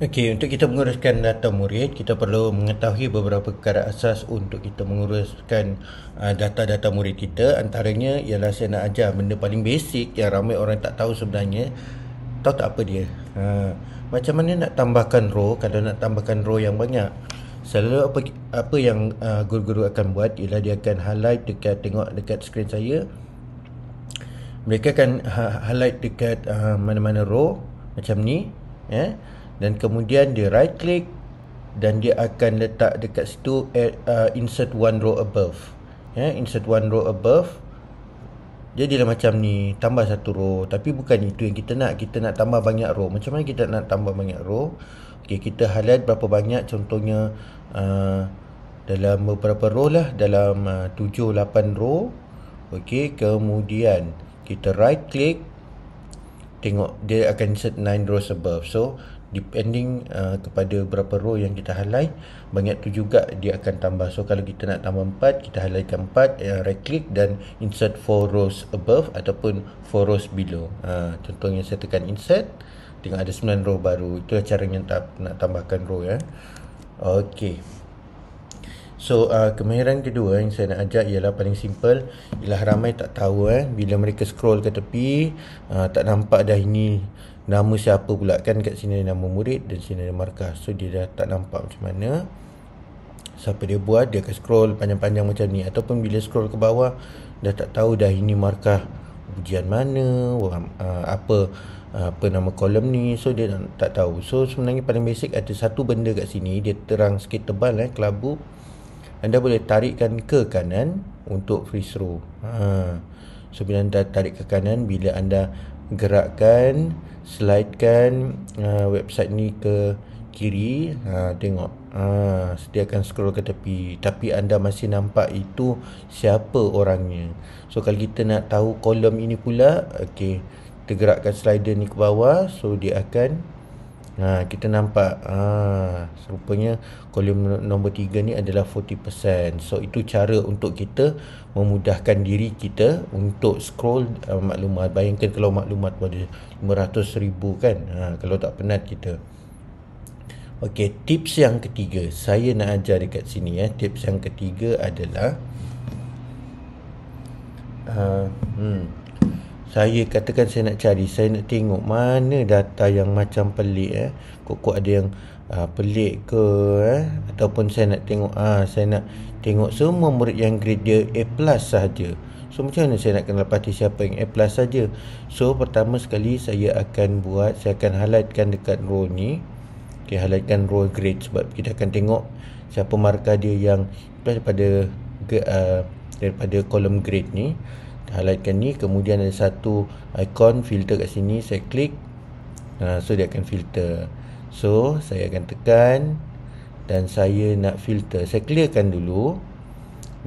Okey, untuk kita menguruskan data murid, kita perlu mengetahui beberapa perkara asas untuk kita menguruskan data-data murid kita. Antaranya ialah saya nak ajar benda paling basic yang ramai orang tak tahu sebenarnya. Tahu tak apa dia? Macam mana nak tambahkan row kalau nak tambahkan row yang banyak? Selalu apa yang guru-guru akan buat ialah dia akan highlight tengok dekat skrin saya. Mereka akan highlight dekat mana-mana row macam ni, ya. Dan kemudian dia right click dan dia akan letak dekat situ insert one row above. Ya, insert one row above. Jadilah macam ni, tambah satu row. Tapi bukan itu yang kita nak. Kita nak tambah banyak row. Macam mana kita nak tambah banyak row? Okey, kita highlight berapa banyak, contohnya dalam beberapa row lah, dalam 7-8 row. Okey, kemudian kita right click, tengok dia akan insert 9 rows above. So depending kepada berapa row yang kita highlight, banyak tu juga dia akan tambah. So kalau kita nak tambah 4, kita highlightkan 4, right click dan insert 4 rows above ataupun 4 rows below. Contohnya saya tekan insert, tengok ada 9 row baru. Itulah caranya nak tambahkan row, ya. Okey. So kemahiran kedua yang saya nak ajar ialah paling simple. Ialah ramai tak tahu bila mereka scroll ke tepi, tak nampak dah ini nama siapa pula, kan kat sini nama murid dan sini ada markah. So dia dah tak nampak macam mana. Siapa dia buat, dia akan scroll panjang-panjang macam ni. Ataupun bila scroll ke bawah, dah tak tahu dah ini markah ujian mana, apa nama kolom ni. So dia tak tahu. So sebenarnya paling basic ada satu benda kat sini, dia terang sikit tebal, kelabu. Anda boleh tarikkan ke kanan untuk freeze row. So bila anda tarik ke kanan, bila anda gerakkan, slidekan website ni ke kiri, tengok, dia akan scroll ke tepi. Tapi anda masih nampak itu siapa orangnya. So kalau kita nak tahu kolom ini pula, okey, kita gerakkan slider ni ke bawah. So dia akan kita nampak rupanya kolom nombor 3 ni adalah 40%. So itu cara untuk kita memudahkan diri kita untuk scroll maklumat. Bayangkan kalau maklumat pada 500,000 kan, kalau tak penat kita. Okey, tips yang ketiga saya nak ajar dekat sini, tips yang ketiga adalah saya katakan saya nak cari, saya nak tengok mana data yang macam pelik, kok ada yang pelik ke, ataupun saya nak tengok saya nak tengok semua murid yang grade dia A+ sahaja. So macam mana saya nak kenal pasti siapa yang A+ saja? So pertama sekali saya akan highlightkan dekat row ni. Okay, highlightkan row grade sebab kita akan tengok siapa markah dia yang daripada kolom grade ni. Highlightkan ni, kemudian ada satu ikon filter kat sini, saya klik, so dia akan filter. So saya akan tekan dan saya nak filter. Saya clearkan dulu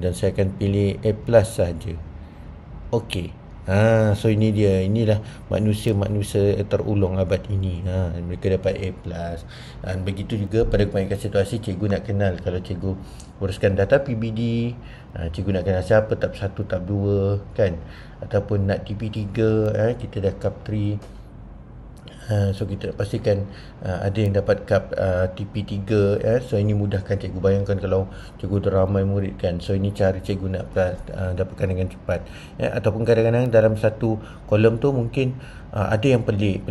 dan saya akan pilih A+ saja. Okey. So inilah manusia-manusia terulung abad ini. Mereka dapat A+. Dan begitu juga pada kebanyakan situasi cikgu nak kenal. Kalau cikgu uruskan data PBD, cikgu nak kenal siapa tab 1, tab 2 kan, ataupun nak TP3, kita dah cup 3. So kita nak pastikan ada yang dapat cup TP3, so ini mudahkan cikgu. Bayangkan kalau cikgu ramai murid kan, so ini cara cikgu nak dapatkan dengan cepat, ataupun kadang-kadang dalam satu kolom tu mungkin ada yang pelik.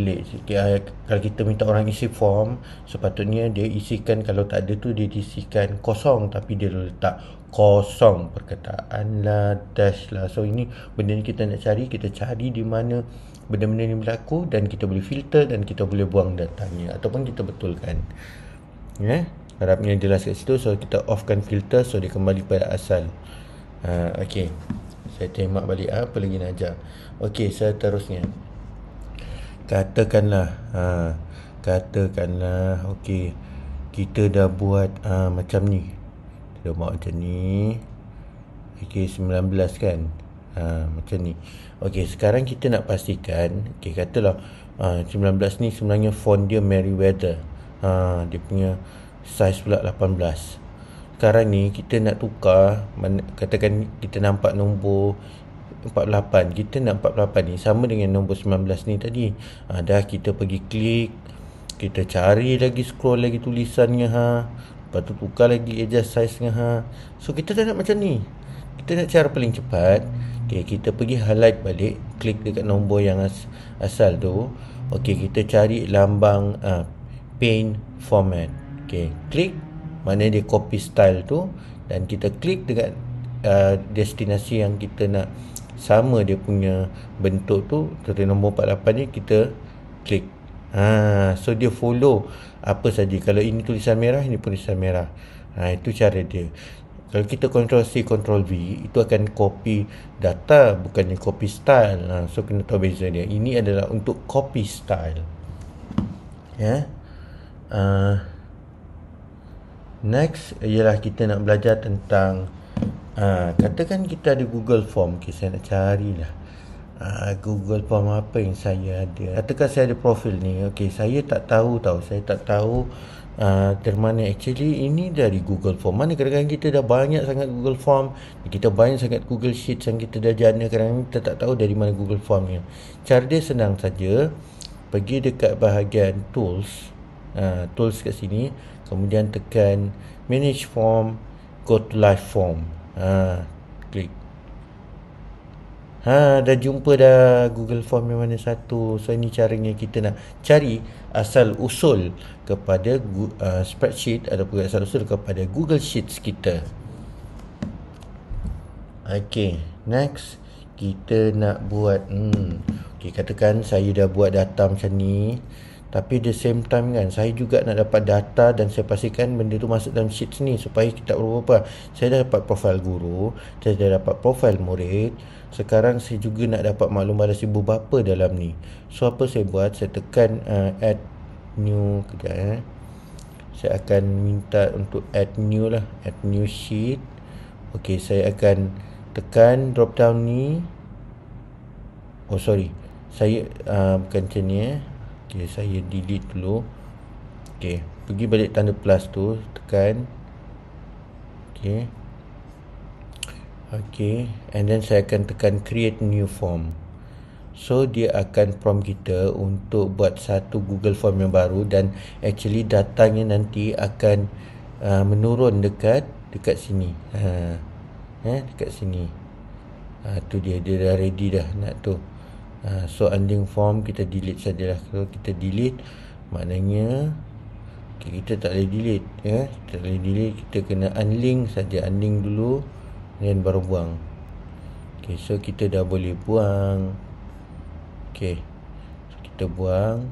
Kalau kita minta orang isi form, sepatutnya dia isikan, kalau tak ada tu dia isikan kosong, tapi dia letak kosong perkataan lah, dash lah. So ini benda ni kita nak cari, kita cari di mana benda-benda ni berlaku dan kita boleh filter dan kita boleh buang datanya ataupun kita betulkan. Harapnya jelas kat situ. So kita offkan filter, so dia kembali pada asal. Okey, saya tembak balik apa lagi nak ajar. Okey, seterusnya katakanlah okey, kita dah buat macam ni. Kita dah buat macam ni. Okey, 19 kan, macam ni. Okey, sekarang kita nak pastikan, katalah 19 ni sebenarnya font dia Merriweather, dia punya size pula 18. Sekarang ni kita nak tukar, katakan kita nampak nombor 48, kita nak 48 ni sama dengan nombor 19 ni tadi. Dah kita pergi klik kita cari lagi, scroll lagi tulisannya lepas tu tukar lagi adjust size-nya So kita tak nak macam ni. Kita nak cara paling cepat. Kita pergi highlight balik, klik dekat nombor yang asal tu. Kita cari lambang paint format. Klik mana dia copy style tu, dan kita klik dekat destinasi yang kita nak sama dia punya bentuk tu, seperti nombor 48 ni kita klik. So dia follow apa saja. Kalau ini tulisan merah, ini tulisan merah. Itu cara dia. Kalau kita Ctrl C, Ctrl V, itu akan copy data, bukannya copy style. So kena tahu beza dia. Ini adalah untuk copy style. Next ialah kita nak belajar tentang katakan kita ada Google Form. Saya nak carilah Google Form apa yang saya ada. Katakan saya ada profil ni. Saya tak tahu dari mana. Actually ini dari Google Form. Mana kadang-kadang kita dah banyak sangat Google Form, kita banyak sangat Google Sheets yang kita dah jana. Kadang-kadang kita tak tahu dari mana Google Form ni. Cara dia senang saja. Pergi dekat bahagian Tools, Tools kat sini, kemudian tekan Manage Form, go to Live Form. Klik. Dah jumpa dah Google Form yang mana satu. So ini caranya kita nak cari asal usul kepada spreadsheet ataupun asal usul kepada Google Sheets kita. Next kita nak buat katakan saya dah buat data macam ni, tapi the same time kan saya juga nak dapat data, dan saya pastikan benda tu masuk dalam sheets ni supaya kita tak berapa. Saya dah dapat profil guru, saya dah dapat profil murid. Sekarang saya juga nak dapat maklum ada ibu bapa dalam ni. So apa saya buat, saya tekan add new. Kejap saya akan minta untuk add new lah, add new sheet. Saya akan tekan drop down ni. Saya bukan macam ni saya delete dulu. Pergi balik tanda plus tu, tekan. And then saya akan tekan create new form. So dia akan prompt kita untuk buat satu Google Form yang baru, dan actually datanya nanti akan menurun dekat sini. Dekat sini. Tu dia dah ready dah nak tu. So unlink form kita delete sajalah. Kalau kita delete, maknanya kita tak boleh delete. Kita boleh delete, kita kena unlink saja. Unlink dulu, dan baru buang. So kita dah boleh buang. So kita buang.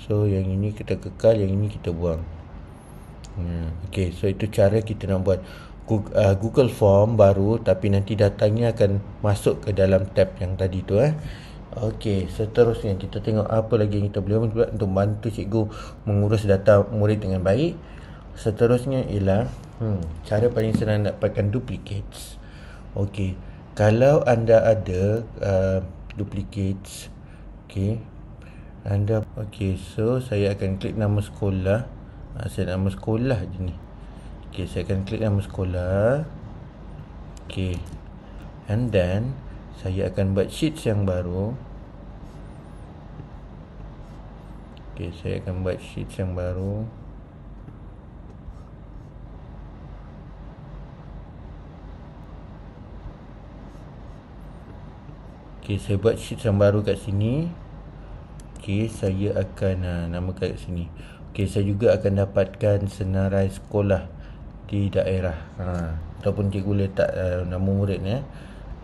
So yang ini kita kekal, yang ini kita buang. So itu cara kita nak buat Google Form baru, tapi nanti datanya akan masuk ke dalam tab yang tadi tu. Seterusnya kita tengok apa lagi yang kita boleh buat untuk bantu cikgu mengurus data murid dengan baik. Seterusnya ialah cara paling senang nak dapatkan duplicates. Kalau anda ada duplicates, anda so saya akan klik nama sekolah. Saya nama sekolah je ni. Saya akan klik nama sekolah. And then saya akan buat sheets yang baru. Saya akan buat sheets yang baru. Saya buat sheets yang baru kat sini. Saya akan namakan kat sini. Saya juga akan dapatkan senarai sekolah di daerah. Ataupun cikgu letak nama murid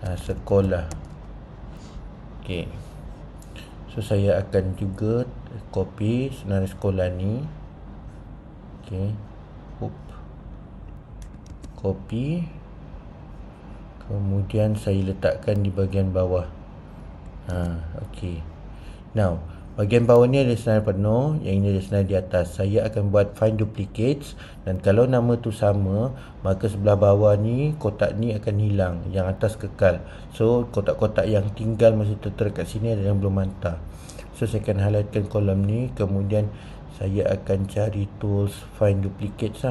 sekolah. So saya akan juga copy senarai sekolah ni. Copy. Kemudian saya letakkan di bahagian bawah. Now bahagian bawah ni ada senarai penuh, yang ini ada senarai di atas. Saya akan buat find duplicates, dan kalau nama tu sama, maka sebelah bawah ni kotak ni akan hilang, yang atas kekal. So kotak-kotak yang tinggal masih tertera kat sini ada yang belum hantar. So saya akan highlightkan kolom ni, kemudian saya akan cari tools find duplicates .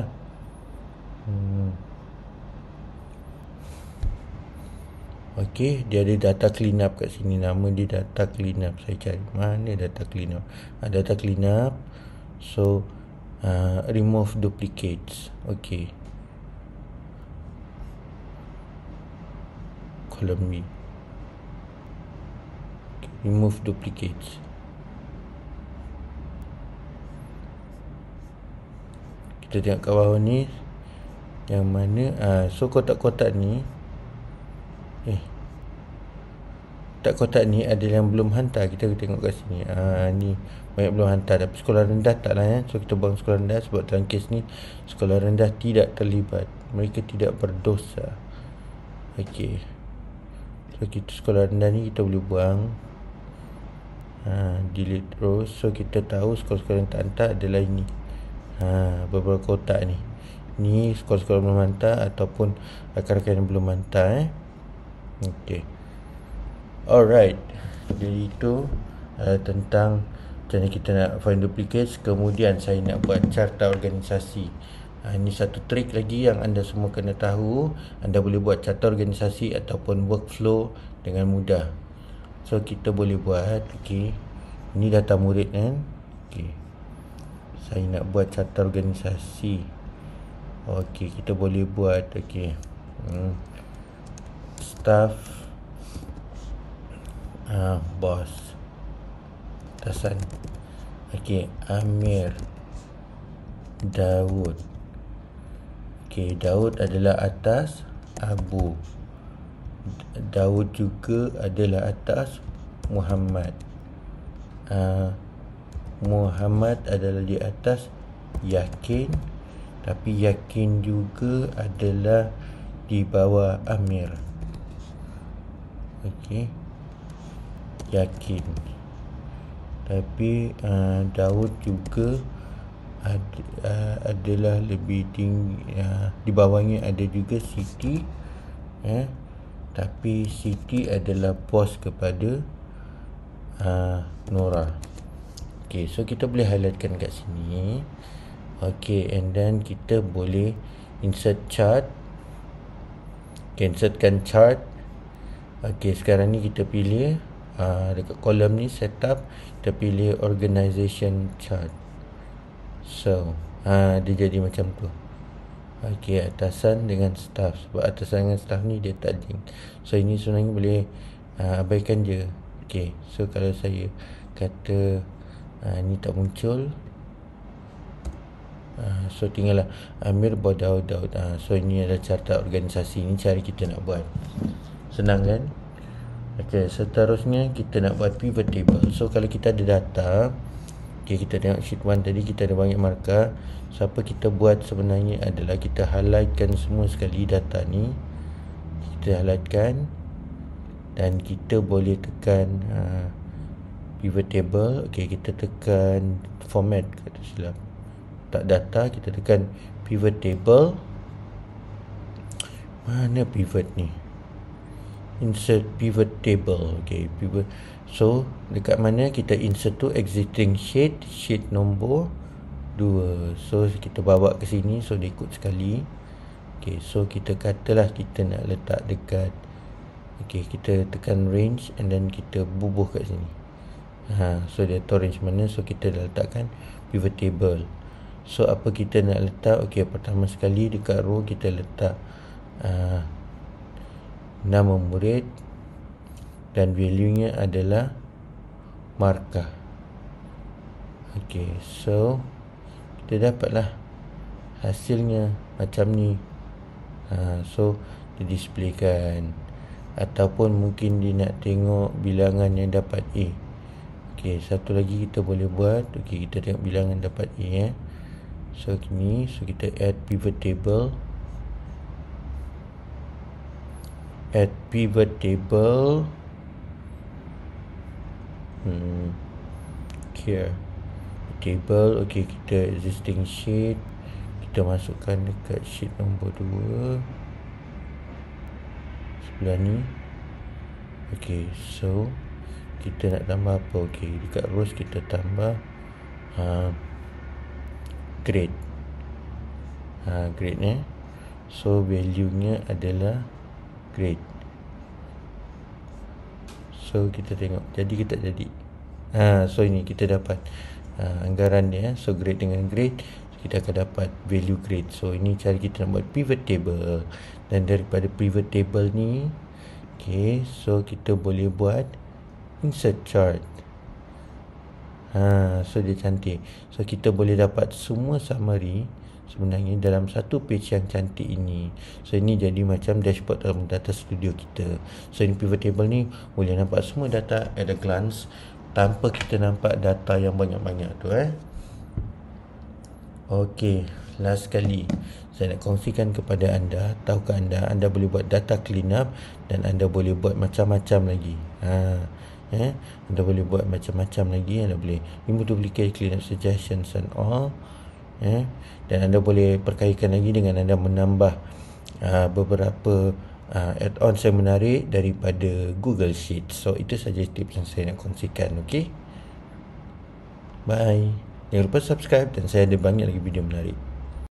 Dia ada data cleanup kat sini. Nama dia data cleanup. Saya cari mana data cleanup. Data cleanup. So remove duplicates. Okay, column B. Okay, remove duplicates. Kita tengok kat bawah ni yang mana so kotak-kotak ni kotak ni ada yang belum hantar. Kita tengok kat sini. Ni banyak belum hantar. Tapi sekolah rendah tak lah ya. So kita buang sekolah rendah sebab dalam kes ni sekolah rendah tidak terlibat. Mereka tidak berdosa. Okey. So kita sekolah rendah ni kita boleh buang. Delete rows. So kita tahu sekolah-sekolah yang tak hantar adalah ini. Beberapa kotak ni. Ni sekolah-sekolah belum hantar ataupun rakan-rakan yang belum hantar. Okey. Alright, jadi itu tentang macam mana kita nak find duplicates. Kemudian saya nak buat carta organisasi. Ini satu trik lagi yang anda semua kena tahu. Anda boleh buat carta organisasi ataupun workflow dengan mudah. So kita boleh buat, okay, ini data murid kan. Okay, saya nak buat carta organisasi. Okay, kita boleh buat, okay, staff, bos, atasan. Okey, Amir, Daud. Okey, Daud adalah atas Abu. Daud juga adalah atas Muhammad. Muhammad adalah di atas Yakin, tapi Yakin juga adalah di bawah Amir. Okey, Yakin, tapi Daud juga adalah lebih tinggi. Di bawahnya ada juga Siti, tapi Siti adalah bos kepada Nora. Okay, so kita boleh highlightkan kat sini. Okay, and then kita boleh insert chart. Okay, insertkan chart. Okay, sekarang ni kita pilih dekat kolom ni setup, kita pilih organization chart. So dia jadi macam tu. Okey, atasan dengan staff. Sebab atasan dengan staff ni dia tak link. So ini sebenarnya boleh abaikan je. Okey, so kalau saya kata ni tak muncul, so tinggallah Amir Daud. So ini adalah carta organisasi. Ini cara kita nak buat. Senang kan? Okey, seterusnya kita nak buat pivot table. So kalau kita ada data, okay, kita tengok sheet 1 tadi kita ada banyak markah. So apa kita buat sebenarnya adalah kita highlightkan semua sekali data ni. Kita highlightkan dan kita boleh tekan pivot table. Okey, kita tekan format, kata silap, tak data, kita tekan pivot table. Mana pivot ni? Insert pivot table. Okay, pivot. So dekat mana kita insert tu? Existing sheet nombor 2. So kita bawa ke sini. So dia ikut sekali. Okay, so kita katalah kita nak letak dekat, okay, kita tekan range and then kita bubuh kat sini. So dia tahu range mana. So kita dah letakkan pivot table. So apa kita nak letak? Okay, pertama sekali dekat row kita letak nama murid dan value-nya adalah markah. Okey, so kita dapatlah hasilnya macam ni. So dia displaykan, ataupun mungkin dia nak tengok bilangan yang dapat A. Okey, satu lagi kita boleh buat. Okey, kita tengok bilangan dapat A. So ni, so kita add pivot table. Add pivot table. Here table. Okay, kita existing sheet, kita masukkan dekat sheet nombor 2 sebelah ni. Okay, so kita nak tambah apa? Okay, dekat rows kita tambah grade. Grade ni, so value nya adalah grade. So kita tengok jadi ke tak jadi. So ini kita dapat anggaran dia. So grade dengan grade, kita akan dapat value grade. So ini cara kita nak buat pivot table. Dan daripada pivot table ni, okay, so kita boleh buat insert chart. So dia cantik. So kita boleh dapat semua summary sebenarnya dalam satu page yang cantik ini. So ini jadi macam dashboard dalam data studio kita. So ini pivot table ni boleh nampak semua data at a glance tanpa kita nampak data yang banyak-banyak tu. Okey, last sekali saya nak kongsikan kepada anda, tahukah anda boleh buat data cleanup dan anda boleh buat macam-macam lagi. Anda boleh buat macam-macam lagi. Anda boleh remove duplicate, cleanup suggestions and all. Dan anda boleh perkaitkan lagi dengan anda menambah beberapa add-ons yang menarik daripada Google Sheets. So itu saja tips yang saya nak kongsikan. Okay, bye. Jangan lupa subscribe dan saya ada banyak lagi video menarik.